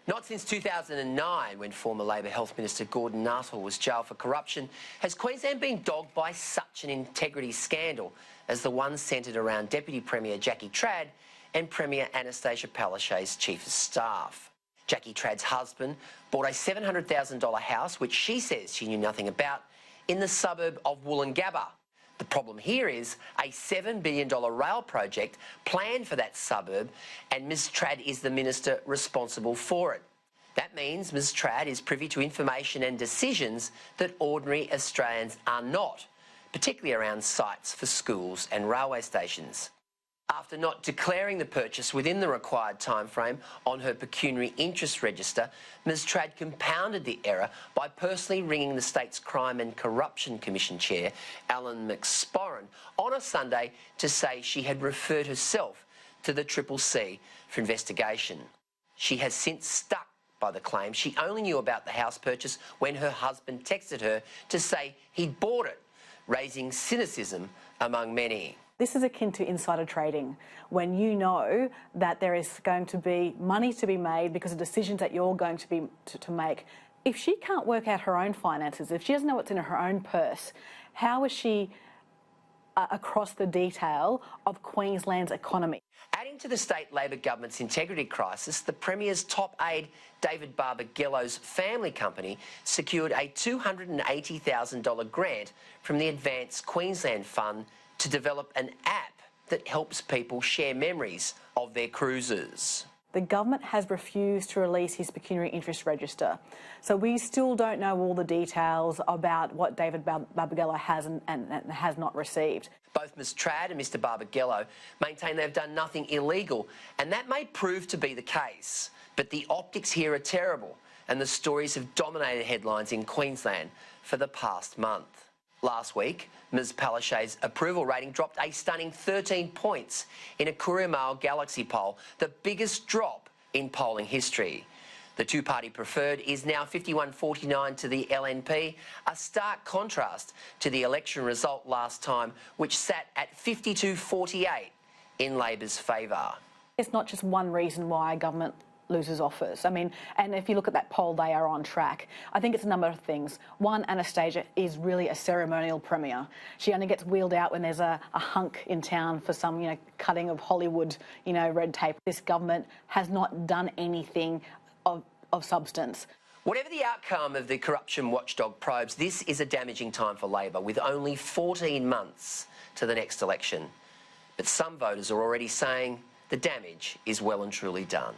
Not since 2009, when former Labor Health Minister Gordon Nuttall was jailed for corruption, has Queensland been dogged by such an integrity scandal as the one centred around Deputy Premier Jackie Trad and Premier Anastasia Palaszczuk's Chief of Staff. Jackie Trad's husband bought a $700,000 house, which she says she knew nothing about, in the suburb of Woolloongabba. The problem here is a $7 billion rail project planned for that suburb, and Ms Trad is the minister responsible for it. That means Ms Trad is privy to information and decisions that ordinary Australians are not, particularly around sites for schools and railway stations. After not declaring the purchase within the required timeframe on her pecuniary interest register, Ms Trad compounded the error by personally ringing the state's Crime and Corruption Commission chair, Alan McSporran, on a Sunday to say she had referred herself to the CCC for investigation. She has since stuck by the claim she only knew about the house purchase when her husband texted her to say he'd bought it, raising cynicism among many. This is akin to insider trading, when you know that there is going to be money to be made because of decisions that you're going to make. If she can't work out her own finances, if she doesn't know what's in her own purse, how is she across the detail of Queensland's economy? Adding to the state Labor government's integrity crisis, the Premier's top aide, David Barbagallo's family company, secured a $280,000 grant from the Advanced Queensland Fund to develop an app that helps people share memories of their cruises. The government has refused to release his pecuniary interest register, so we still don't know all the details about what David Barbagallo has and has not received. Both Ms Trad and Mr Barbagallo maintain they've done nothing illegal, and that may prove to be the case. But the optics here are terrible, and the stories have dominated headlines in Queensland for the past month. Last week, Ms Palaszczuk's approval rating dropped a stunning 13 points in a Courier Mail Galaxy poll, the biggest drop in polling history. The two-party preferred is now 51-49 to the LNP, a stark contrast to the election result last time, which sat at 52-48 in Labor's favour. It's not just one reason why a government loses office. I mean, and if you look at that poll, they are on track. I think it's a number of things. One, Anastasia is really a ceremonial premier. She only gets wheeled out when there's a hunk in town for some, cutting of Hollywood, red tape. This government has not done anything of substance. Whatever the outcome of the corruption watchdog probes, this is a damaging time for Labor, with only 14 months to the next election. But some voters are already saying the damage is well and truly done.